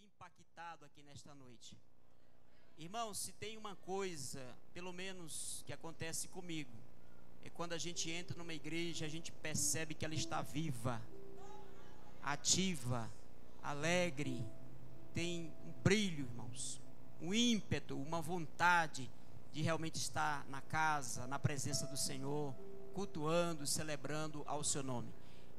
impactado aqui nesta noite. Irmãos, se tem uma coisa, pelo menos, que acontece comigo, é quando a gente entra numa igreja, a gente percebe que ela está viva, ativa, alegre, tem um brilho, irmãos, um ímpeto, uma vontade de realmente estar na casa, na presença do Senhor, cultuando, celebrando ao seu nome.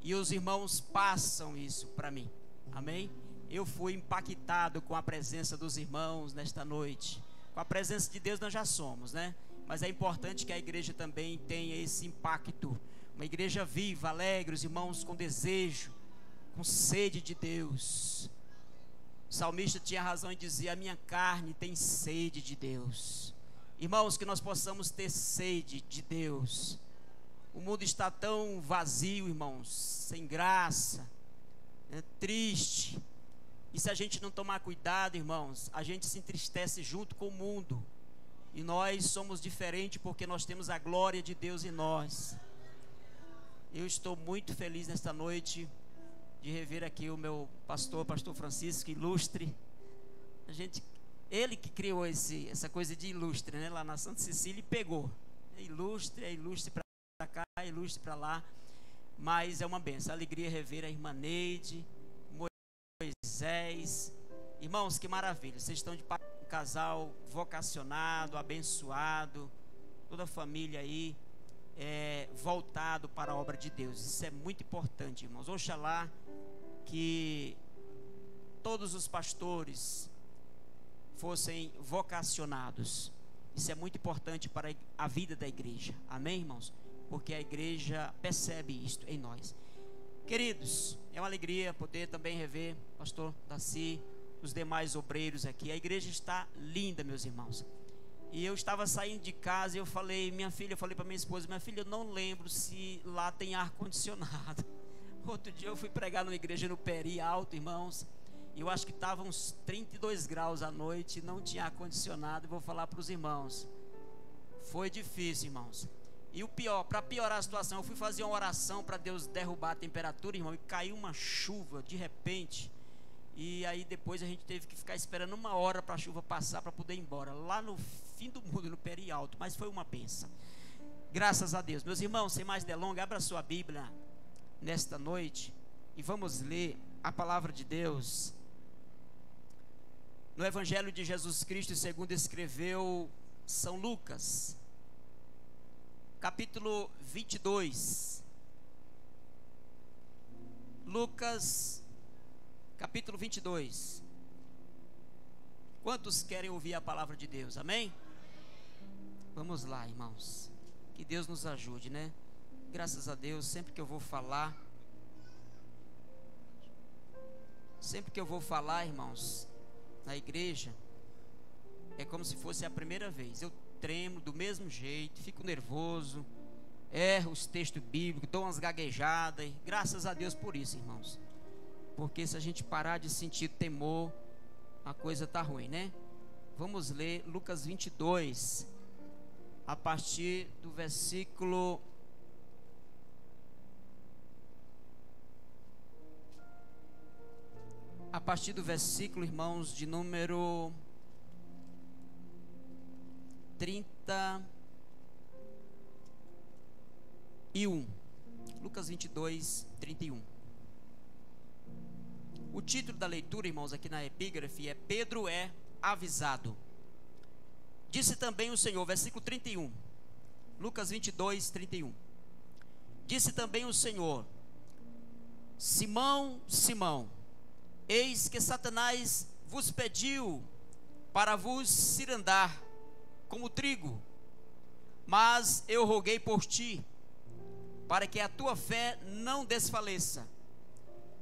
E os irmãos passam isso para mim, amém? Eu fui impactado com a presença dos irmãos nesta noite. Com a presença de Deus nós já somos, né? Mas é importante que a igreja também tenha esse impacto. Uma igreja viva, alegre, os irmãos com desejo, com sede de Deus. O salmista tinha razão em dizer: a minha carne tem sede de Deus. Irmãos, que nós possamos ter sede de Deus. O mundo está tão vazio, irmãos, sem graça, triste. E se a gente não tomar cuidado, irmãos, a gente se entristece junto com o mundo. E nós somos diferentes porque nós temos a glória de Deus em nós. Eu estou muito feliz nesta noite de rever aqui o meu pastor Francisco, ilustre. Ele que criou essa coisa de ilustre, né? Lá na Santa Cecília, e pegou. É ilustre para cá, é ilustre para lá. Mas é uma benção, alegria rever a irmã Neide, Moisés. Irmãos, que maravilha. Vocês estão de um casal vocacionado, abençoado, toda a família aí voltado para a obra de Deus. Isso é muito importante, irmãos. Oxalá que todos os pastores fossem vocacionados. Isso é muito importante para a vida da igreja, amém, irmãos? Porque a igreja percebe isto em nós. Queridos, é uma alegria poder também rever pastor Daci, os demais obreiros aqui. A igreja está linda, meus irmãos. E eu estava saindo de casa e eu falei para minha esposa: minha filha, eu não lembro se lá tem ar-condicionado. Outro dia eu fui pregar numa igreja no Peri Alto, irmãos, e eu acho que estava uns 32 graus à noite, não tinha ar-condicionado. Vou falar para os irmãos, foi difícil, irmãos. E o pior, para piorar a situação, eu fui fazer uma oração para Deus derrubar a temperatura, irmão, e caiu uma chuva de repente. E aí depois a gente teve que ficar esperando uma hora para a chuva passar para poder ir embora, lá no fim do mundo, no Peri Alto. Mas foi uma bênção, graças a Deus. Meus irmãos, sem mais delongas, abra sua Bíblia nesta noite e vamos ler a palavra de Deus no Evangelho de Jesus Cristo segundo escreveu São Lucas, capítulo 22. Lucas, capítulo 22. Quantos querem ouvir a palavra de Deus? Amém? Vamos lá, irmãos. Que Deus nos ajude, né? Graças a Deus, sempre que eu vou falar, irmãos, na igreja, é como se fosse a primeira vez. Eu tremo do mesmo jeito, fico nervoso, erro os textos bíblicos, dou umas gaguejadas. Graças a Deus por isso, irmãos. Porque se a gente parar de sentir temor, a coisa está ruim, né? Vamos ler Lucas 22, a partir do versículo... irmãos, de número 31. Lucas 22, 31. O título da leitura, irmãos, aqui na epígrafe é: Pedro é avisado. Disse também o Senhor, versículo 31. Lucas 22, 31. Disse também o Senhor: Simão, Simão, eis que Satanás vos pediu para vos cirandar como trigo, mas eu roguei por ti, para que a tua fé não desfaleça.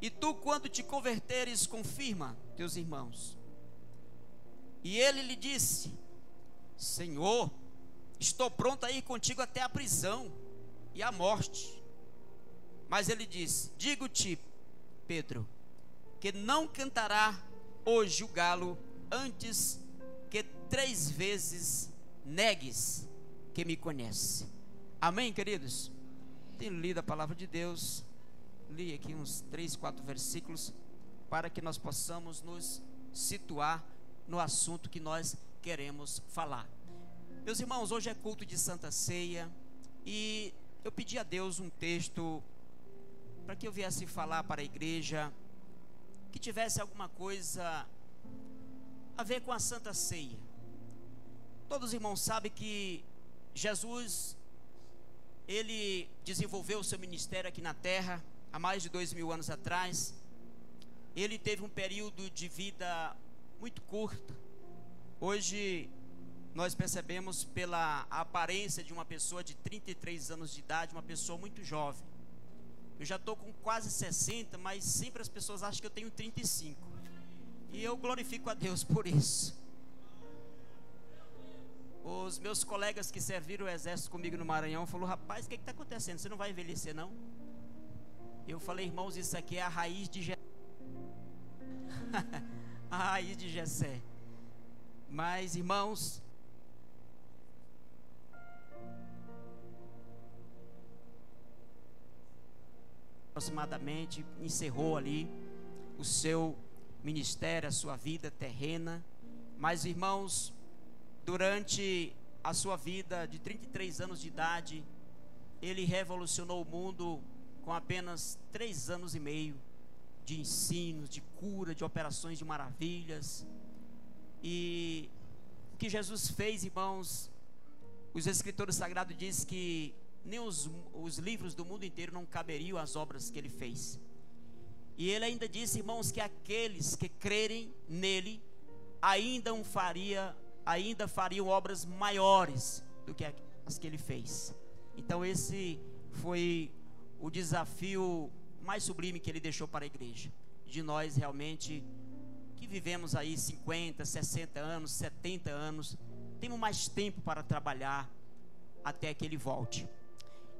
E tu, quando te converteres, confirma teus irmãos. E ele lhe disse: Senhor, estou pronto a ir contigo até a prisão e a morte. Mas ele disse: digo-te, Pedro, que não cantará hoje o galo antes que 3 vezes negues que me conhece. Amém, queridos? Tenho lido a palavra de Deus, li aqui uns 3, 4 versículos para que nós possamos nos situar no assunto que nós queremos falar. Meus irmãos, hoje é culto de Santa Ceia e eu pedi a Deus um texto para que eu viesse falar para a igreja que tivesse alguma coisa a ver com a Santa Ceia. Todos os irmãos sabem que Jesus, ele desenvolveu o seu ministério aqui na terra há mais de 2000 anos atrás. Ele teve um período de vida muito curto. Hoje nós percebemos pela aparência de uma pessoa de 33 anos de idade, uma pessoa muito jovem. Eu já estou com quase 60, mas sempre as pessoas acham que eu tenho 35. E eu glorifico a Deus por isso. Os meus colegas que serviram o exército comigo no Maranhão falaram: rapaz, o que está acontecendo? Você não vai envelhecer não? Eu falei: irmãos, isso aqui é a raiz de Jessé. A raiz de Jessé. Mas, irmãos, aproximadamente encerrou ali o seu ministério, a sua vida terrena. Mas, irmãos, durante a sua vida de 33 anos de idade, ele revolucionou o mundo com apenas 3 anos e meio de ensinos, de cura, de operações de maravilhas. E o que Jesus fez, irmãos, os escritores sagrados dizem que nem os livros do mundo inteiro não caberiam às obras que ele fez. E ele ainda disse, irmãos, que aqueles que crerem nele ainda fariam obras maiores do que as que ele fez. Então esse foi o desafio mais sublime que ele deixou para a igreja, de nós realmente que vivemos aí 50, 60 anos, 70 anos, temos mais tempo para trabalhar até que ele volte.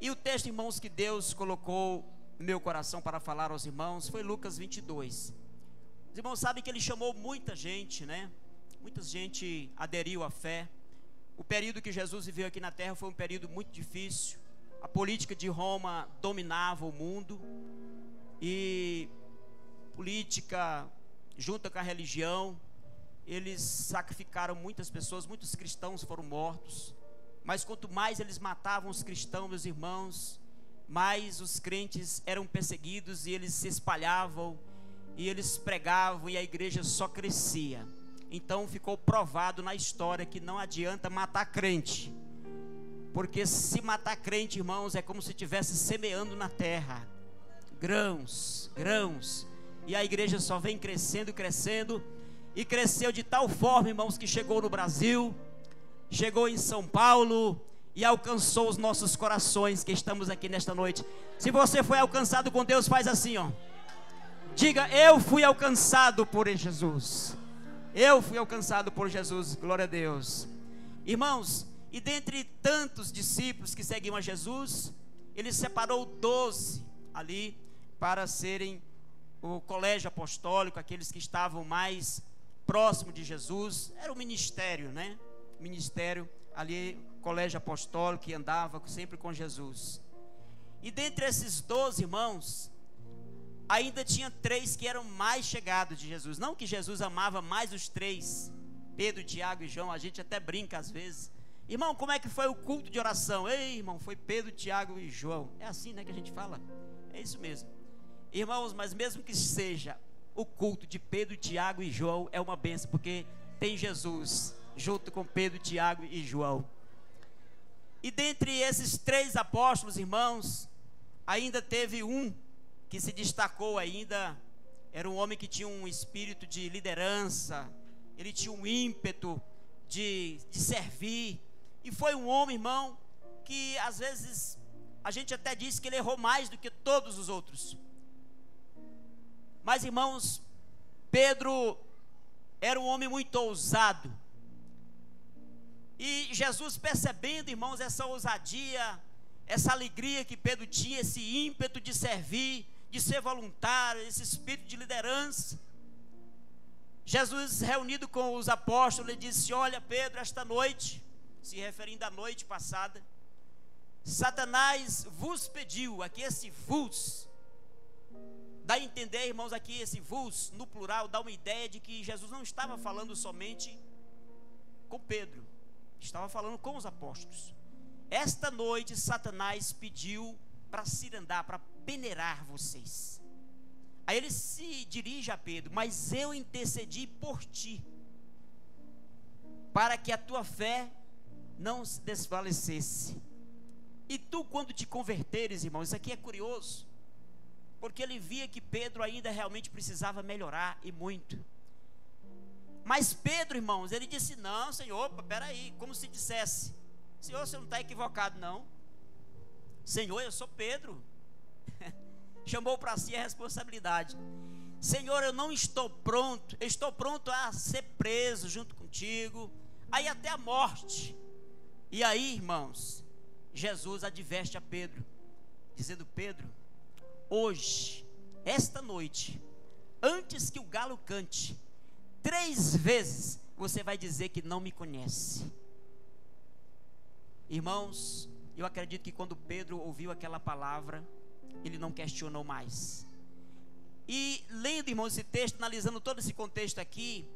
E o texto, irmãos, que Deus colocou no meu coração para falar aos irmãos foi Lucas 22. Os irmãos sabem que ele chamou muita gente, né? Muita gente aderiu à fé. O período que Jesus viveu aqui na terra foi um período muito difícil. A política de Roma dominava o mundo. E política junto com a religião, eles sacrificaram muitas pessoas, muitos cristãos foram mortos. Mas quanto mais eles matavam os cristãos, meus irmãos, mais os crentes eram perseguidos e eles se espalhavam e eles pregavam e a igreja só crescia. Então ficou provado na história que não adianta matar crente, porque se matar crente, irmãos, é como se estivesse semeando na terra grãos, e a igreja só vem crescendo, e cresceu de tal forma, irmãos, que chegou no Brasil, chegou em São Paulo e alcançou os nossos corações que estamos aqui nesta noite. Se você foi alcançado com Deus, faz assim, ó. Diga: eu fui alcançado por Jesus. Eu fui alcançado por Jesus, glória a Deus. Irmãos, e dentre tantos discípulos que seguiam a Jesus, ele separou 12 ali para serem o colégio apostólico, aqueles que estavam mais próximo de Jesus. Era o ministério, né? Ministério ali, colégio apostólico, que andava sempre com Jesus. E dentre esses 12 irmãos, ainda tinha 3 que eram mais chegados de Jesus. Não que Jesus amava mais os 3, Pedro, Tiago e João. A gente até brinca às vezes: irmão, como é que foi o culto de oração? Ei, irmão, foi Pedro, Tiago e João. É assim, né, que a gente fala? É isso mesmo. Irmãos, mas mesmo que seja o culto de Pedro, Tiago e João, é uma bênção, porque tem Jesus junto com Pedro, Tiago e João. E dentre esses 3 apóstolos, irmãos, ainda teve um que se destacou ainda. Era um homem que tinha um espírito de liderança, ele tinha um ímpeto de servir, e foi um homem, irmão, que às vezes a gente até diz que ele errou mais do que todos os outros. Mas, irmãos, Pedro era um homem muito ousado. E Jesus, percebendo, irmãos, essa ousadia, essa alegria que Pedro tinha, esse ímpeto de servir, de ser voluntário, esse espírito de liderança, Jesus, reunido com os apóstolos, ele disse: olha, Pedro, esta noite, se referindo à noite passada, Satanás vos pediu. Aqui esse vos Dá a entender, irmãos, aqui esse vos, no plural, dá uma ideia de que Jesus não estava falando somente com Pedro, estava falando com os apóstolos. Esta noite, Satanás pediu para cirandar, para peneirar vocês. Aí ele se dirige a Pedro: mas eu intercedi por ti, para que a tua fé não se desfalecesse. E tu, quando te converteres, irmão, isso aqui é curioso, porque ele via que Pedro ainda realmente precisava melhorar, e muito. Mas Pedro, irmãos, ele disse: não, Senhor, peraí, como se dissesse: Senhor, você não está equivocado, não. Senhor, eu sou Pedro. Chamou para si a responsabilidade. Senhor, eu não estou pronto, eu estou pronto a ser preso junto contigo, aí até a morte. E aí, irmãos, Jesus adverte a Pedro, dizendo: Pedro, hoje, esta noite, antes que o galo cante, 3 vezes você vai dizer que não me conhece. Irmãos, eu acredito que quando Pedro ouviu aquela palavra, ele não questionou mais. E lendo, irmãos, esse texto, analisando todo esse contexto aqui,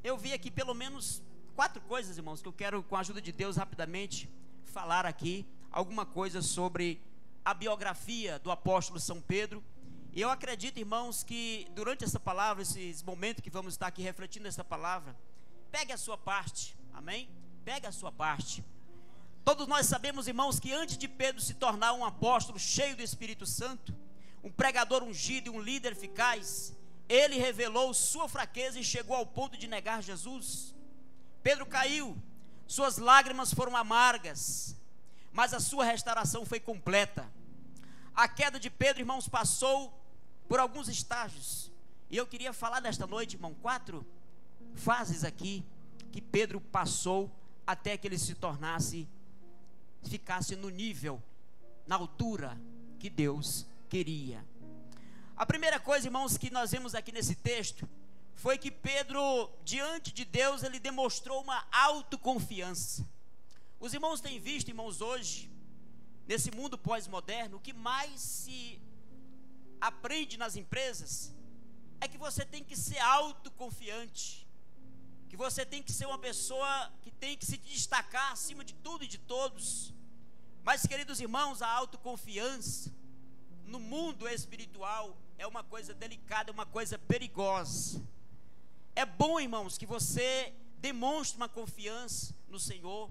eu vi aqui pelo menos 4 coisas, irmãos, que eu quero, com a ajuda de Deus, rapidamente falar aqui alguma coisa sobre a biografia do apóstolo São Pedro. E eu acredito, irmãos, que durante essa palavra, esses momentos que vamos estar aqui refletindo essa palavra, pegue a sua parte, amém? Pegue a sua parte. Todos nós sabemos, irmãos, que antes de Pedro se tornar um apóstolo cheio do Espírito Santo, um pregador ungido e um líder eficaz, ele revelou sua fraqueza e chegou ao ponto de negar Jesus. Pedro caiu, suas lágrimas foram amargas, mas a sua restauração foi completa. A queda de Pedro, irmãos, passou por alguns estágios, e eu queria falar nesta noite, irmão, 4 fases aqui que Pedro passou até que ele se tornasse, ficasse no nível, na altura que Deus queria. A primeira coisa, irmãos, que nós vemos aqui nesse texto foi que Pedro, diante de Deus, ele demonstrou uma autoconfiança. Os irmãos têm visto, irmãos, hoje, nesse mundo pós-moderno, o que mais se aprende nas empresas é que você tem que ser autoconfiante, que você tem que ser uma pessoa que tem que se destacar acima de tudo e de todos. Mas, queridos irmãos, a autoconfiança no mundo espiritual é uma coisa delicada, é uma coisa perigosa. É bom, irmãos, que você demonstre uma confiança no Senhor.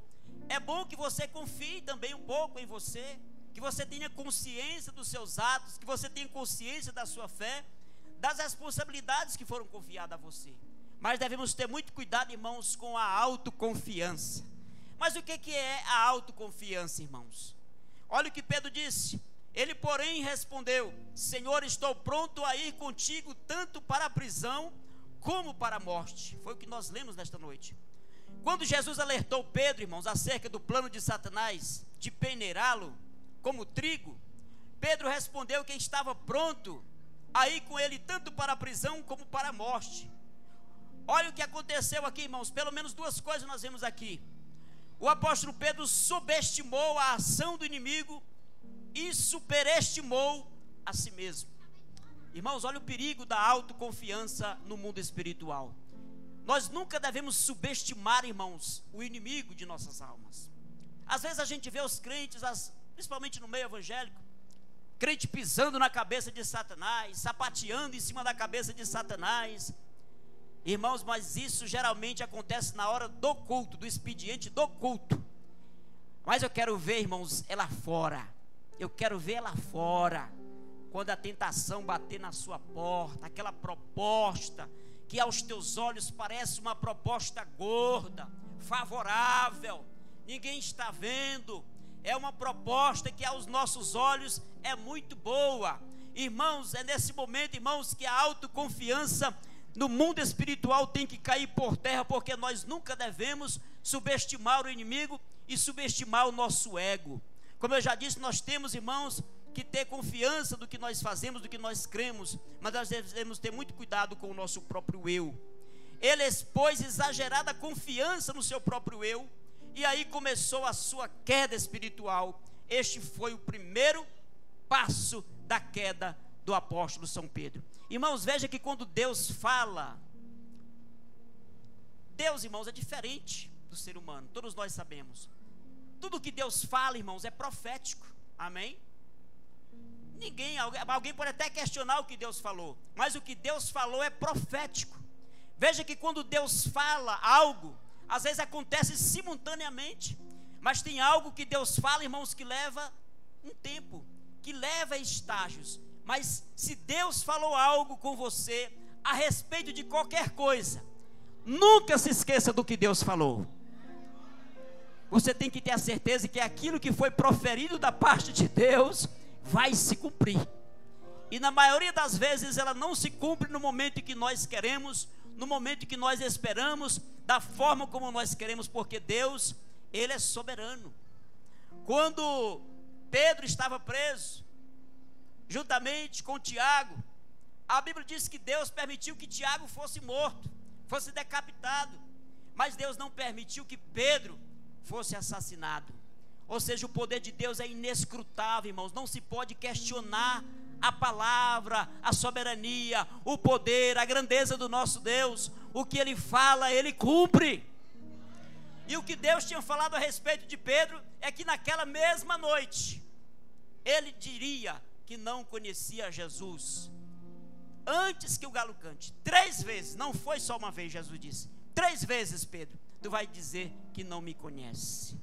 É bom que você confie também um pouco em você, que você tenha consciência dos seus atos, que você tenha consciência da sua fé, das responsabilidades que foram confiadas a você. Mas devemos ter muito cuidado, irmãos, com a autoconfiança. Mas o que é a autoconfiança, irmãos? Olha o que Pedro disse. Ele, porém, respondeu: Senhor, estou pronto a ir contigo tanto para a prisão como para a morte. Foi o que nós lemos nesta noite. Quando Jesus alertou Pedro, irmãos, acerca do plano de Satanás de peneirá-lo como trigo, Pedro respondeu que estava pronto a ir com ele tanto para a prisão como para a morte. Olha o que aconteceu aqui, irmãos. Pelo menos 2 coisas nós vemos aqui. O apóstolo Pedro subestimou a ação do inimigo e superestimou a si mesmo. Irmãos, olha o perigo da autoconfiança no mundo espiritual. Nós nunca devemos subestimar, irmãos, o inimigo de nossas almas. Às vezes a gente vê os crentes, principalmente no meio evangélico, crente pisando na cabeça de Satanás, sapateando em cima da cabeça de Satanás. Irmãos, mas isso geralmente acontece na hora do culto, do expediente do culto. Mas eu quero ver, irmãos, é lá fora. Eu quero ver lá fora, quando a tentação bater na sua porta, aquela proposta que aos teus olhos parece uma proposta gorda, favorável, ninguém está vendo, é uma proposta que aos nossos olhos é muito boa. Irmãos, é nesse momento, irmãos, que a autoconfiança no mundo espiritual tem que cair por terra, porque nós nunca devemos subestimar o inimigo e subestimar o nosso ego. Como eu já disse, nós temos, irmãos, que ter confiança do que nós fazemos, do que nós cremos, mas nós devemos ter muito cuidado com o nosso próprio eu. Ele expôs exagerada confiança no seu próprio eu, e aí começou a sua queda espiritual. Este foi o primeiro passo da queda do apóstolo São Pedro. Irmãos, veja que quando Deus fala, Deus, irmãos, é diferente do ser humano, todos nós sabemos. Tudo que Deus fala, irmãos, é profético, amém? Alguém pode até questionar o que Deus falou, mas o que Deus falou é profético. Veja que quando Deus fala algo, às vezes acontece simultaneamente, mas tem algo que Deus fala, irmãos, que leva um tempo, que leva estágios. Mas se Deus falou algo com você a respeito de qualquer coisa, nunca se esqueça do que Deus falou. Você tem que ter a certeza que aquilo que foi proferido da parte de Deus vai se cumprir. E na maioria das vezes ela não se cumpre no momento em que nós queremos, no momento em que nós esperamos, da forma como nós queremos, porque Deus, Ele é soberano. Quando Pedro estava preso, juntamente com Tiago, a Bíblia diz que Deus permitiu que Tiago fosse morto, fosse decapitado, mas Deus não permitiu que Pedro fosse assassinado. Ou seja, o poder de Deus é inescrutável, irmãos, não se pode questionar a palavra, a soberania, o poder, a grandeza do nosso Deus. O que Ele fala, Ele cumpre. E o que Deus tinha falado a respeito de Pedro é que naquela mesma noite ele diria que não conhecia Jesus antes que o galo cante. 3 vezes, não foi só uma vez. Jesus disse: 3 vezes, Pedro, tu vai dizer que não me conhece.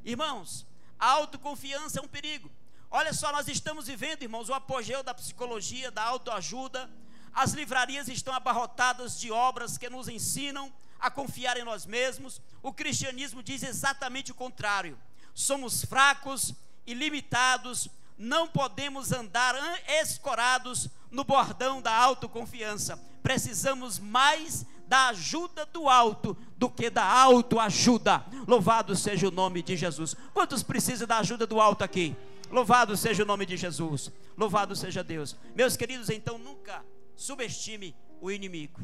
Irmãos, a autoconfiança é um perigo. Olha só, nós estamos vivendo, irmãos, o apogeu da psicologia, da autoajuda. As livrarias estão abarrotadas de obras que nos ensinam a confiar em nós mesmos. O cristianismo diz exatamente o contrário. Somos fracos e limitados, não podemos andar escorados no bordão da autoconfiança. Precisamos mais da ajuda do alto do que da autoajuda. Louvado seja o nome de Jesus. Quantos precisam da ajuda do alto aqui? Louvado seja o nome de Jesus. Louvado seja Deus. Meus queridos, então nunca subestime o inimigo.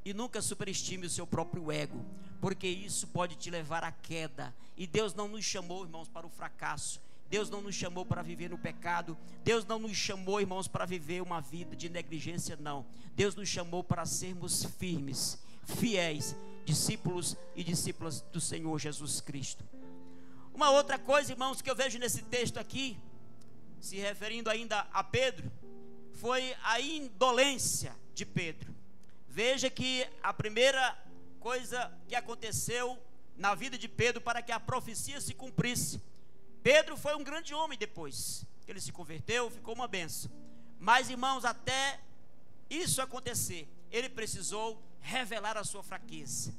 E nunca superestime o seu próprio ego, porque isso pode te levar à queda. E Deus não nos chamou, irmãos, para o fracasso. Deus não nos chamou para viver no pecado. Deus não nos chamou, irmãos, para viver uma vida de negligência, não. Deus nos chamou para sermos firmes, fiéis, discípulos e discípulas do Senhor Jesus Cristo. Uma outra coisa, irmãos, que eu vejo nesse texto aqui, se referindo ainda a Pedro, foi a indolência de Pedro. Veja que a primeira coisa que aconteceu na vida de Pedro para que a profecia se cumprisse, Pedro foi um grande homem depois que ele se converteu, ficou uma bênção. Mas, irmãos, até isso acontecer, ele precisou revelar a sua fraqueza,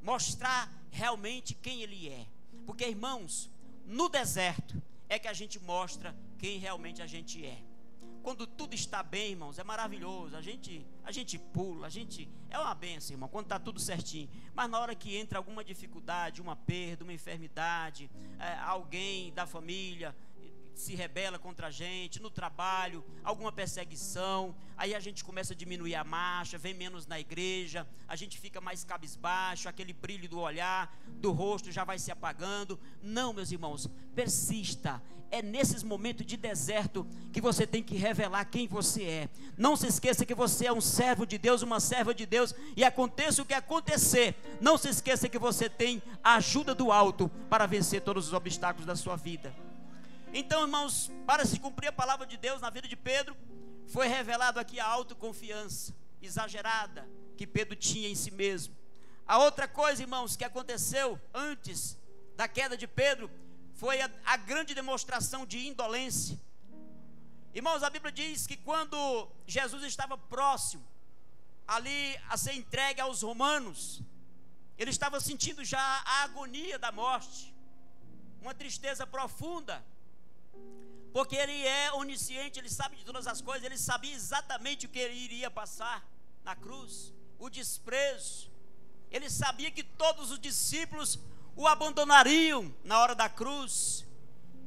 mostrar realmente quem ele é. Porque, irmãos, no deserto é que a gente mostra quem realmente a gente é. Quando tudo está bem, irmãos, é maravilhoso, a gente pula, é uma bênção, irmão, quando está tudo certinho. Mas na hora que entra alguma dificuldade, uma perda, uma enfermidade, alguém da família se rebela contra a gente, no trabalho, alguma perseguição, aí a gente começa a diminuir a marcha, vem menos na igreja, a gente fica mais cabisbaixo, aquele brilho do olhar, do rosto já vai se apagando. Não, meus irmãos, persista. É nesses momentos de deserto que você tem que revelar quem você é. Não se esqueça que você é um servo de Deus, uma serva de Deus, e aconteça o que acontecer, não se esqueça que você tem a ajuda do alto para vencer todos os obstáculos da sua vida. Então, irmãos, para se cumprir a palavra de Deus na vida de Pedro, foi revelado aqui a autoconfiança exagerada que Pedro tinha em si mesmo. A outra coisa, irmãos, que aconteceu antes da queda de Pedro, foi a grande demonstração de indolência. Irmãos, a Bíblia diz que quando Jesus estava próximo, ali a ser entregue aos romanos, ele estava sentindo já a agonia da morte, uma tristeza profunda, porque ele é onisciente, ele sabe de todas as coisas, ele sabia exatamente o que ele iria passar na cruz, o desprezo. Ele sabia que todos os discípulos o abandonariam na hora da cruz.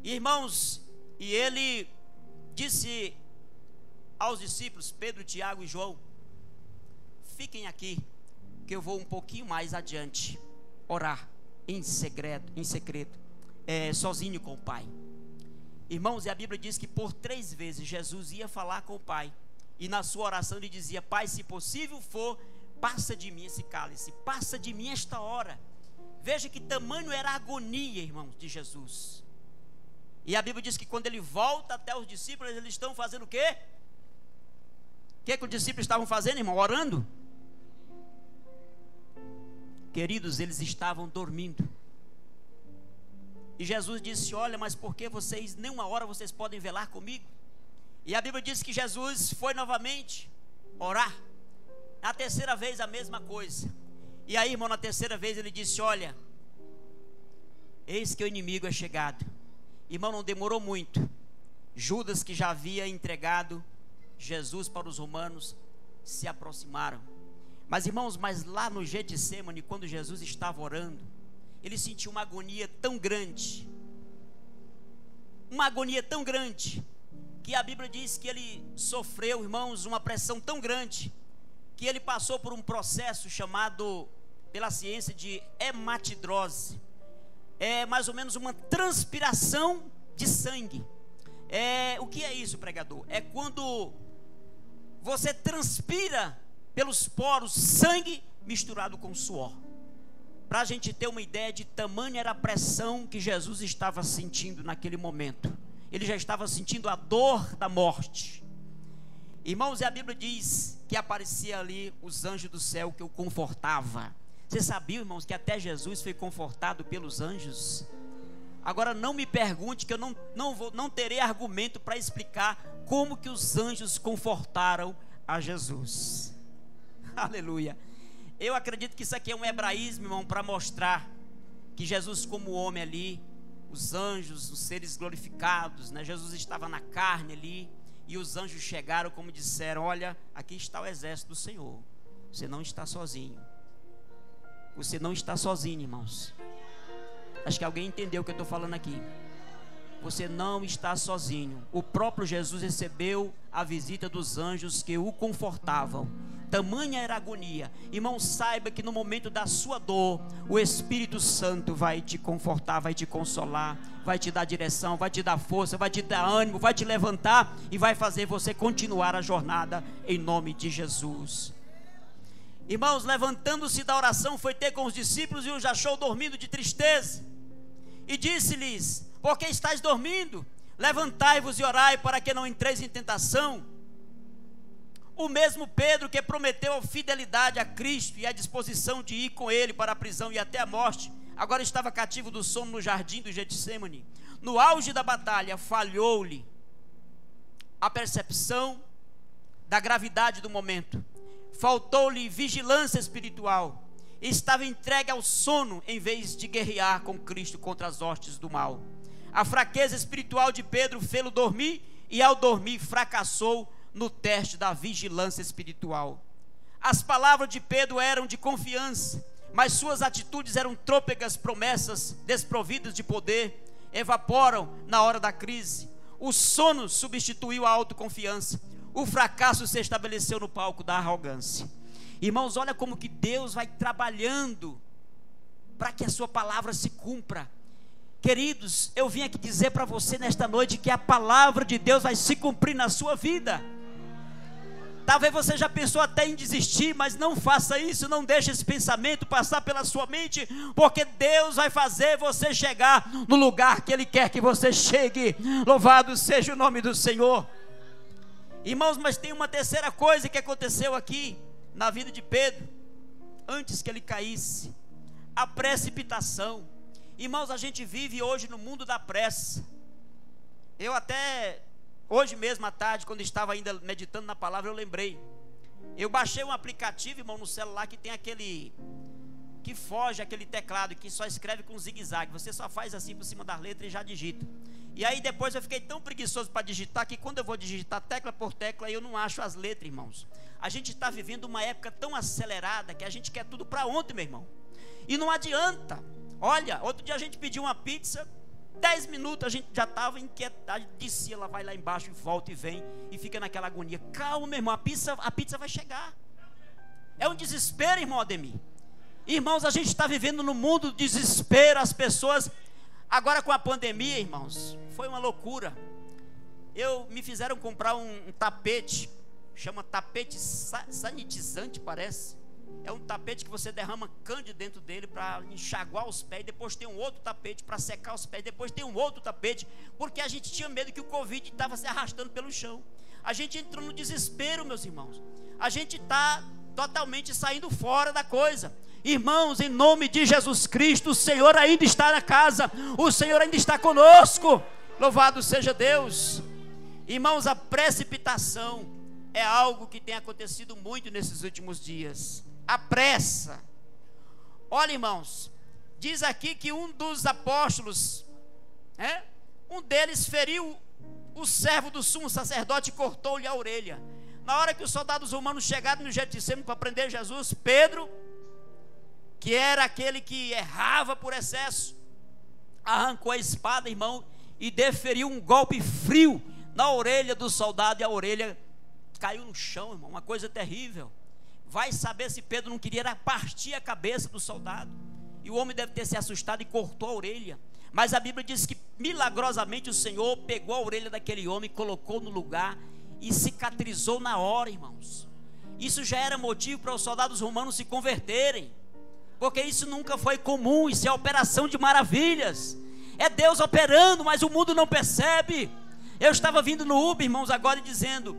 Irmãos, e ele disse aos discípulos, Pedro, Tiago e João: fiquem aqui, que eu vou um pouquinho mais adiante orar em segredo, sozinho com o Pai. Irmãos, e a Bíblia diz que por 3 vezes Jesus ia falar com o Pai, e na sua oração ele dizia: Pai, se possível for, passa de mim esse cálice, passa de mim esta hora. Veja que tamanho era a agonia, irmãos, de Jesus. E a Bíblia diz que quando ele volta até os discípulos, eles estão fazendo o quê? O que os discípulos estavam fazendo, irmão? Orando? Queridos, eles estavam dormindo. E Jesus disse: olha, mas por que vocês, nenhuma hora vocês podem velar comigo? E a Bíblia diz que Jesus foi novamente orar. Na terceira vez a mesma coisa. E aí, irmão, na terceira vez ele disse: olha, eis que o inimigo é chegado. Irmão, não demorou muito. Judas, que já havia entregado Jesus para os romanos, se aproximaram. Mas, irmãos, mas lá no Getsêmani, quando Jesus estava orando, ele sentiu uma agonia tão grande, que a Bíblia diz que ele sofreu, irmãos, uma pressão tão grande, que ele passou por um processo chamado, pela ciência, de hematidrose. É mais ou menos uma transpiração de sangue. O que é isso, pregador? É quando você transpira pelos poros sangue misturado com suor. Para a gente ter uma ideia de tamanha era a pressão que Jesus estava sentindo naquele momento. Ele já estava sentindo a dor da morte. Irmãos, e a Bíblia diz que aparecia ali os anjos do céu que o confortava. Você sabia, irmãos, que até Jesus foi confortado pelos anjos? Agora não me pergunte, que eu não terei argumento para explicar como que os anjos confortaram a Jesus. Aleluia. Eu acredito que isso aqui é um hebraísmo, irmão, para mostrar que Jesus, como homem ali, os anjos, os seres glorificados, né? Jesus estava na carne ali, e os anjos chegaram como disseram: olha, aqui está o exército do Senhor, você não está sozinho. Você não está sozinho, irmãos. Acho que alguém entendeu o que eu estou falando aqui. Você não está sozinho. O próprio Jesus recebeu a visita dos anjos que o confortavam. Tamanha era a agonia. Irmão, saiba que no momento da sua dor, o Espírito Santo vai te confortar, vai te consolar, vai te dar direção, vai te dar força, vai te dar ânimo, vai te levantar e vai fazer você continuar a jornada em nome de Jesus. Irmãos, levantando-se da oração, foi ter com os discípulos e os achou dormindo de tristeza. E disse-lhes: por que estáis dormindo? Levantai-vos e orai, para que não entreis em tentação. O mesmo Pedro, que prometeu a fidelidade a Cristo e a disposição de ir com ele para a prisão e até a morte, agora estava cativo do sono no jardim do Getsêmani. No auge da batalha, falhou-lhe a percepção da gravidade do momento. Faltou-lhe vigilância espiritual. Estava entregue ao sono em vez de guerrear com Cristo contra as hostes do mal. A fraqueza espiritual de Pedro fê-lo dormir, e ao dormir fracassou no teste da vigilância espiritual. As palavras de Pedro eram de confiança, mas suas atitudes eram trôpegas promessas desprovidas de poder, evaporam na hora da crise. O sono substituiu a autoconfiança. O fracasso se estabeleceu no palco da arrogância. Irmãos, olha como que Deus vai trabalhando para que a sua palavra se cumpra. Queridos, eu vim aqui dizer para você nesta noite que a palavra de Deus vai se cumprir na sua vida. Talvez você já pensou até em desistir, mas não faça isso, não deixe esse pensamento passar pela sua mente, porque Deus vai fazer você chegar no lugar que Ele quer que você chegue. Louvado seja o nome do Senhor. Irmãos, mas tem uma terceira coisa que aconteceu aqui na vida de Pedro, antes que ele caísse: a precipitação. Irmãos, a gente vive hoje no mundo da pressa. Eu até, hoje mesmo à tarde, quando estava ainda meditando na palavra, eu lembrei. Eu baixei um aplicativo, irmão, no celular, que tem aquele, que foge aquele teclado, que só escreve com zigue-zague. Você só faz assim por cima das letras e já digita. E aí depois eu fiquei tão preguiçoso para digitar, que quando eu vou digitar tecla por tecla, eu não acho as letras, irmãos. A gente está vivendo uma época tão acelerada, que a gente quer tudo para ontem, meu irmão. E não adianta. Olha, outro dia a gente pediu uma pizza, 10 minutos a gente já estava inquietado, descia, ela vai lá embaixo e volta e vem, e fica naquela agonia. Calma, meu irmão, a pizza vai chegar. É um desespero, irmão Ademir. Irmãos, a gente está vivendo no mundo do desespero. As pessoas Agora com a pandemia, irmãos, foi uma loucura. Me fizeram comprar um tapete, chama tapete sanitizante, parece. É um tapete que você derrama cândida dentro dele para enxaguar os pés. Depois tem um outro tapete para secar os pés. Depois tem um outro tapete, porque a gente tinha medo que o Covid estava se arrastando pelo chão. A gente entrou no desespero, meus irmãos. A gente está totalmente saindo fora da coisa. Irmãos, em nome de Jesus Cristo, o Senhor ainda está na casa. O Senhor ainda está conosco. Louvado seja Deus. Irmãos, a precipitação é algo que tem acontecido muito nesses últimos dias. A pressa. Olha, irmãos, diz aqui que um dos apóstolos, um deles feriu o servo do sumo sacerdote e cortou-lhe a orelha. Na hora que os soldados romanos chegaram no Getsêmani para prender Jesus, Pedro, que era aquele que errava por excesso, arrancou a espada, irmão, e deferiu um golpe frio na orelha do soldado, e a orelha caiu no chão, irmão, uma coisa terrível. Vai saber se Pedro não queria partir a cabeça do soldado, e o homem deve ter se assustado e cortou a orelha. Mas a Bíblia diz que milagrosamente o Senhor pegou a orelha daquele homem, colocou no lugar e cicatrizou na hora, irmãos. Isso já era motivo para os soldados romanos se converterem, porque isso nunca foi comum. Isso é operação de maravilhas, é Deus operando, mas o mundo não percebe. Eu estava vindo no Uber, irmãos, agora, dizendo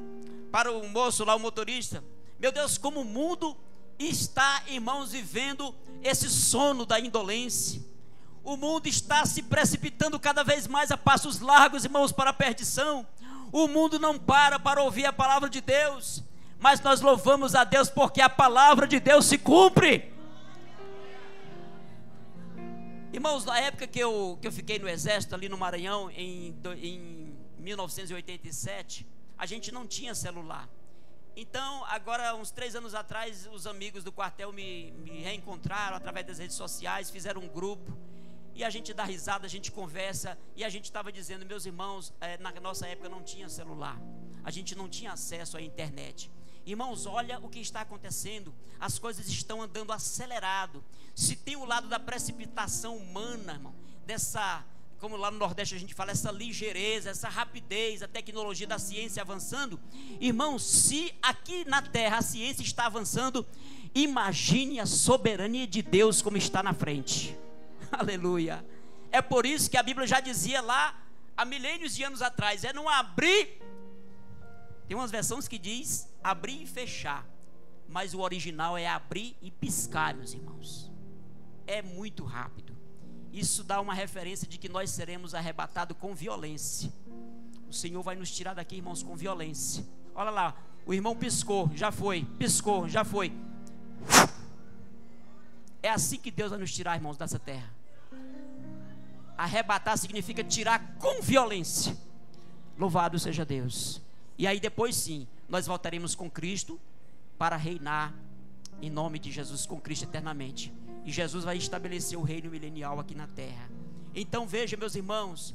para o moço lá, o motorista: meu Deus, como o mundo está, irmãos, vivendo esse sono da indolência. O mundo está se precipitando cada vez mais a passos largos, irmãos, para a perdição. O mundo não para ouvir a palavra de Deus, mas nós louvamos a Deus porque a palavra de Deus se cumpre. Irmãos, na época que eu fiquei no exército ali no Maranhão, em 1987, a gente não tinha celular. Então, agora, uns 3 anos atrás, os amigos do quartel me reencontraram através das redes sociais, fizeram um grupo, e a gente dá risada, a gente conversa, e a gente estava dizendo: meus irmãos, na nossa época não tinha celular, a gente não tinha acesso à internet. Irmãos, olha o que está acontecendo, as coisas estão andando acelerado. Se tem o lado da precipitação humana, irmão, dessa, como lá no Nordeste a gente fala, essa ligeireza, essa rapidez, a tecnologia da ciência avançando, irmãos, se aqui na Terra a ciência está avançando, imagine a soberania de Deus como está na frente. Aleluia. É por isso que a Bíblia já dizia lá há milênios de anos atrás, não abrir. Tem umas versões que diz abrir e fechar, mas o original é abrir e piscar, meus irmãos. É muito rápido. Isso dá uma referência de que nós seremos arrebatados com violência. O Senhor vai nos tirar daqui, irmãos, com violência. Olha lá, o irmão piscou, já foi. Piscou, já foi. É assim que Deus vai nos tirar, irmãos, dessa terra. Arrebatar significa tirar com violência. Louvado seja Deus. E aí depois sim, nós voltaremos com Cristo para reinar em nome de Jesus com Cristo eternamente. E Jesus vai estabelecer o reino milenial aqui na terra. Então veja, meus irmãos,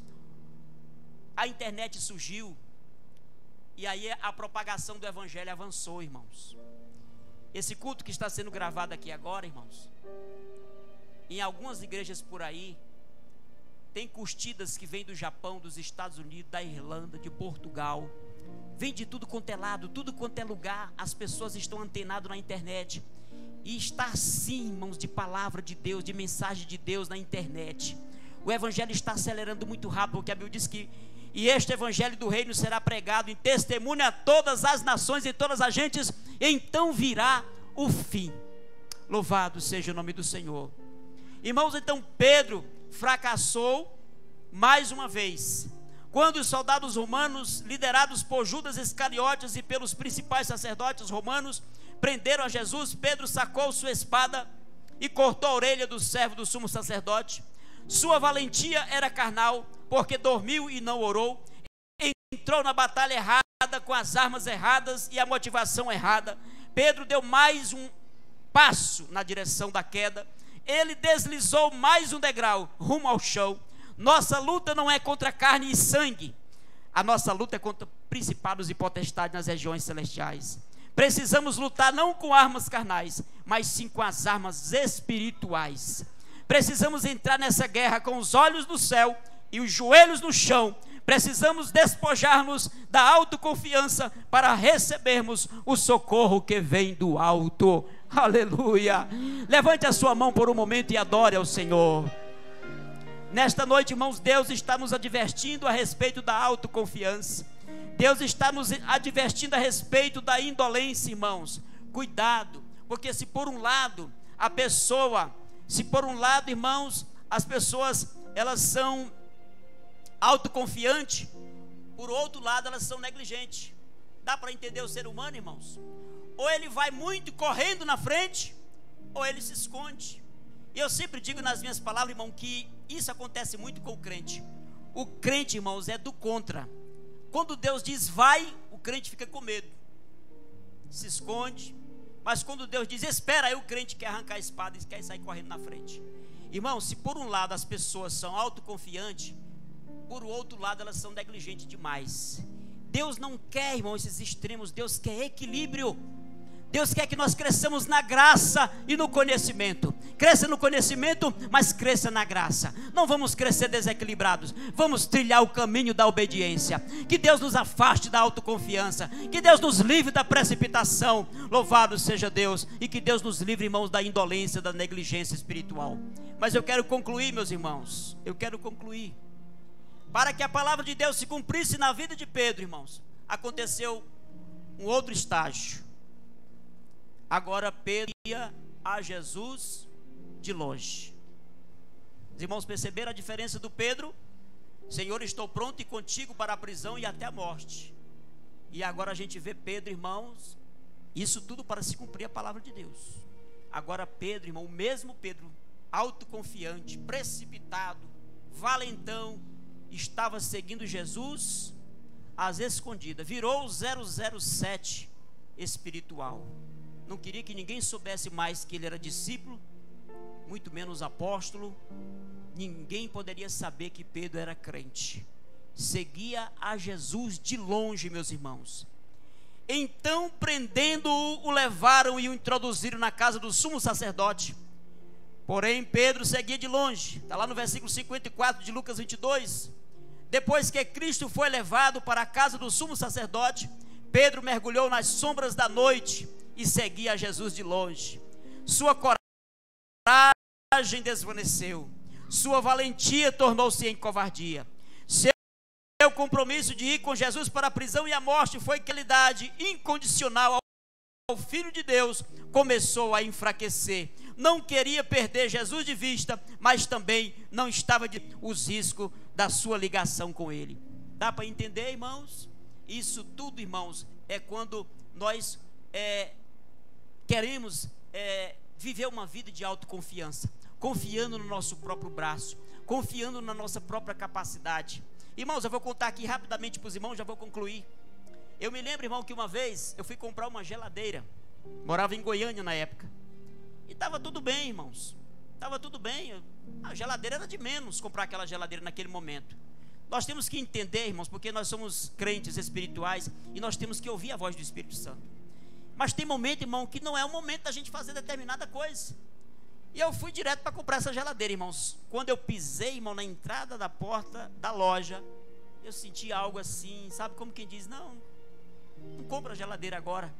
a internet surgiu, e aí a propagação do evangelho avançou, irmãos. Esse culto que está sendo gravado aqui agora, irmãos, em algumas igrejas por aí, tem curtidas que vêm do Japão, dos Estados Unidos, da Irlanda, de Portugal. Vem de tudo quanto é lado, tudo quanto é lugar. As pessoas estão antenadas na internet. E está assim, irmãos, de palavra de Deus, de mensagem de Deus na internet. O evangelho está acelerando muito rápido, porque a Bíblia diz que: e este evangelho do reino será pregado em testemunho a todas as nações e todas as gentes, então virá o fim. Louvado seja o nome do Senhor. Irmãos, então Pedro fracassou mais uma vez. Quando os soldados romanos, liderados por Judas Iscariotes e pelos principais sacerdotes romanos, prenderam a Jesus, Pedro sacou sua espada e cortou a orelha do servo do sumo sacerdote. Sua valentia era carnal, porque dormiu e não orou. Entrou na batalha errada, com as armas erradas e a motivação errada. Pedro deu mais um passo na direção da queda. Ele deslizou mais um degrau rumo ao chão. Nossa luta não é contra carne e sangue. A nossa luta é contra principados e potestades nas regiões celestiais. Precisamos lutar não com armas carnais, mas sim com as armas espirituais. precisamos entrar nessa guerra com os olhos no céu e os joelhos no chão. Precisamos despojar-nos da autoconfiança para recebermos o socorro que vem do alto. Aleluia! Levante a sua mão por um momento e adore ao Senhor. Nesta noite, irmãos, Deus está nos advertindo a respeito da autoconfiança. Deus está nos advertindo a respeito da indolência, irmãos. Cuidado, porque se por um lado irmãos, as pessoas elas são autoconfiantes, por outro lado elas são negligentes. Dá para entender o ser humano, irmãos? Ou ele vai muito correndo na frente, ou ele se esconde. E eu sempre digo nas minhas palavras, irmão, que isso acontece muito com o crente. O crente, irmãos, é do contra. Quando Deus diz vai, o crente fica com medo, se esconde. Mas quando Deus diz espera, aí o crente quer arrancar a espada e quer sair correndo na frente. Irmão, se por um lado as pessoas são autoconfiantes, por outro lado elas são negligentes demais. Deus não quer, irmão, esses extremos. Deus quer equilíbrio. Deus quer que nós cresçamos na graça e no conhecimento. Cresça no conhecimento, mas cresça na graça. Não vamos crescer desequilibrados. Vamos trilhar o caminho da obediência. Que Deus nos afaste da autoconfiança. Que Deus nos livre da precipitação. Louvado seja Deus. E que Deus nos livre, irmãos, da indolência, da negligência espiritual. Mas eu quero concluir, meus irmãos. Eu quero concluir. Para que a palavra de Deus se cumprisse na vida de Pedro, irmãos, aconteceu um outro estágio. Agora Pedro ia a Jesus de longe. Os irmãos perceberam a diferença do Pedro? Senhor, estou pronto e contigo para a prisão e até a morte. E agora a gente vê Pedro, irmãos, isso tudo para se cumprir a palavra de Deus. Agora Pedro, irmão, o mesmo Pedro, autoconfiante, precipitado, valentão, estava seguindo Jesus às escondidas. Virou o 007 espiritual. Não queria que ninguém soubesse mais que ele era discípulo, muito menos apóstolo. Ninguém poderia saber que Pedro era crente. Seguia a Jesus de longe, meus irmãos. Então, prendendo-o, o levaram e o introduziram na casa do sumo sacerdote. Porém, Pedro seguia de longe. Está lá no versículo 54 de Lucas 22. Depois que Cristo foi levado para a casa do sumo sacerdote, Pedro mergulhou nas sombras da noite e seguia a Jesus de longe. Sua coragem desvaneceu, sua valentia tornou-se em covardia. Seu compromisso de ir com Jesus para a prisão e a morte foi fidelidade incondicional ao Filho de Deus começou a enfraquecer. Não queria perder Jesus de vista, mas também não estava de os riscos da sua ligação com Ele. Dá para entender, irmãos? Isso tudo, irmãos, é quando nós queremos viver uma vida de autoconfiança, confiando no nosso próprio braço, confiando na nossa própria capacidade. Irmãos, eu vou contar aqui rapidamente para os irmãos, já vou concluir. Eu me lembro, irmão, que uma vez eu fui comprar uma geladeira. Morava em Goiânia na época. E estava tudo bem, irmãos. Estava tudo bem. A geladeira era de menos comprar aquela geladeira naquele momento. Nós temos que entender, irmãos, porque nós somos crentes espirituais e nós temos que ouvir a voz do Espírito Santo. Mas tem momento, irmão, que não é o momento da gente fazer determinada coisa. E eu fui direto para comprar essa geladeira, irmãos. Quando eu pisei, irmão, na entrada da porta da loja, eu senti algo assim, sabe, como quem diz, não compra a geladeira agora.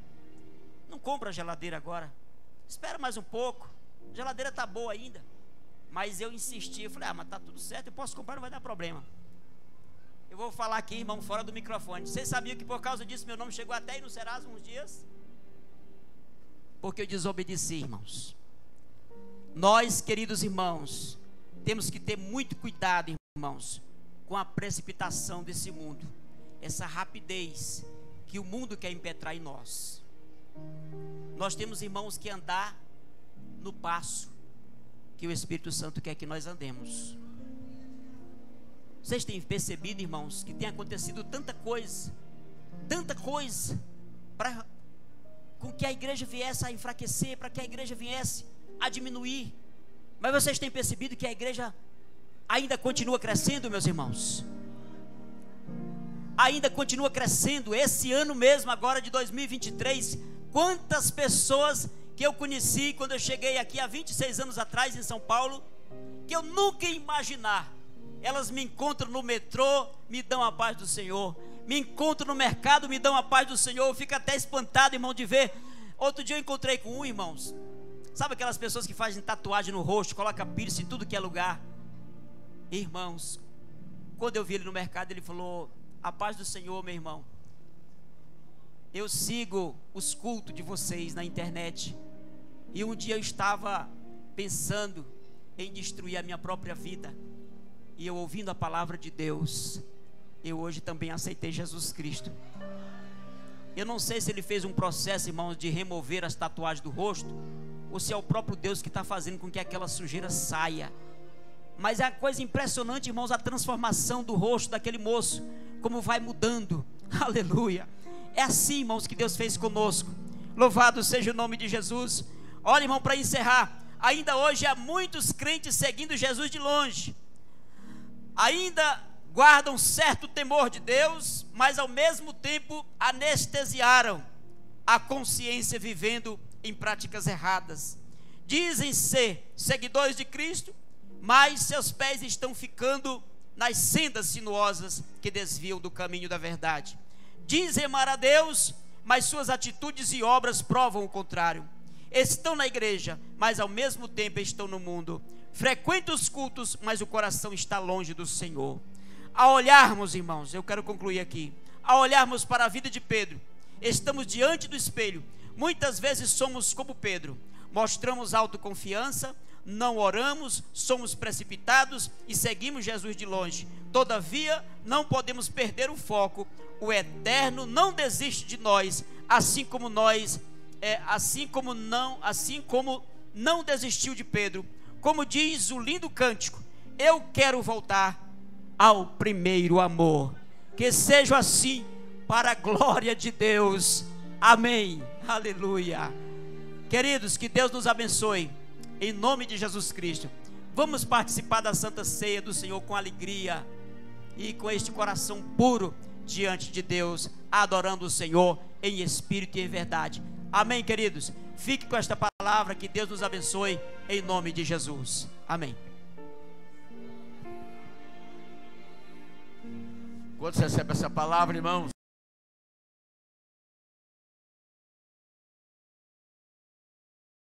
Não compra a geladeira agora. Espera mais um pouco. A geladeira está boa ainda. Mas eu insisti, eu falei, mas está tudo certo, eu posso comprar, não vai dar problema. Eu vou falar aqui, irmão, fora do microfone. Vocês sabiam que por causa disso meu nome chegou até aí no Serasa uns dias? Porque eu desobedeci, irmãos. Nós, queridos irmãos, temos que ter muito cuidado, irmãos, com a precipitação desse mundo. Essa rapidez que o mundo quer impetrar em nós. Nós temos, irmãos, que andar no passo que o Espírito Santo quer que nós andemos. Vocês têm percebido, irmãos, que tem acontecido tanta coisa para com que a igreja viesse a enfraquecer, para que a igreja viesse a diminuir. Mas vocês têm percebido que a igreja ainda continua crescendo, meus irmãos? Ainda continua crescendo. Esse ano mesmo, agora de 2023, quantas pessoas que eu conheci quando eu cheguei aqui há 26 anos atrás em São Paulo, que eu nunca ia imaginar. Elas me encontram no metrô, me dão a paz do Senhor. Me encontram no mercado, me dão a paz do Senhor. Eu fico até espantado, irmão, de ver. Outro dia eu encontrei com um, irmãos. Sabe aquelas pessoas que fazem tatuagem no rosto, colocam piercing em tudo que é lugar? Irmãos, quando eu vi ele no mercado, ele falou: a paz do Senhor, meu irmão. Eu sigo os cultos de vocês na internet. E um dia eu estava pensando em destruir a minha própria vida. E eu, ouvindo a palavra de Deus, eu hoje também aceitei Jesus Cristo. Eu não sei se ele fez um processo, irmãos, de remover as tatuagens do rosto, ou se é o próprio Deus que está fazendo com que aquela sujeira saia. Mas é uma coisa impressionante, irmãos, a transformação do rosto daquele moço, como vai mudando. Aleluia. É assim, irmãos, que Deus fez conosco. Louvado seja o nome de Jesus. Olha, irmão, para encerrar, ainda hoje há muitos crentes seguindo Jesus de longe. Ainda guardam certo temor de Deus, mas ao mesmo tempo anestesiaram a consciência vivendo em práticas erradas. Dizem ser seguidores de Cristo, mas seus pés estão ficando nas sendas sinuosas que desviam do caminho da verdade. Dizem amar a Deus, mas suas atitudes e obras provam o contrário. Estão na igreja, mas ao mesmo tempo estão no mundo. Frequentam os cultos, mas o coração está longe do Senhor. Ao olharmos, irmãos, eu quero concluir aqui. Ao olharmos para a vida de Pedro, estamos diante do espelho. Muitas vezes somos como Pedro. Mostramos autoconfiança, não oramos, somos precipitados e seguimos Jesus de longe. Todavia, não podemos perder o foco. O Eterno não desiste de nós, assim como não desistiu de Pedro. Como diz o lindo cântico: eu quero voltar ao primeiro amor. Que seja assim, para a glória de Deus. Amém. Aleluia. Queridos, que Deus nos abençoe, em nome de Jesus Cristo. Vamos participar da Santa Ceia do Senhor com alegria e com este coração puro diante de Deus, adorando o Senhor em espírito e em verdade. Amém, queridos? Fique com esta palavra, que Deus nos abençoe, em nome de Jesus. Amém. Quando você recebe essa palavra, irmãos,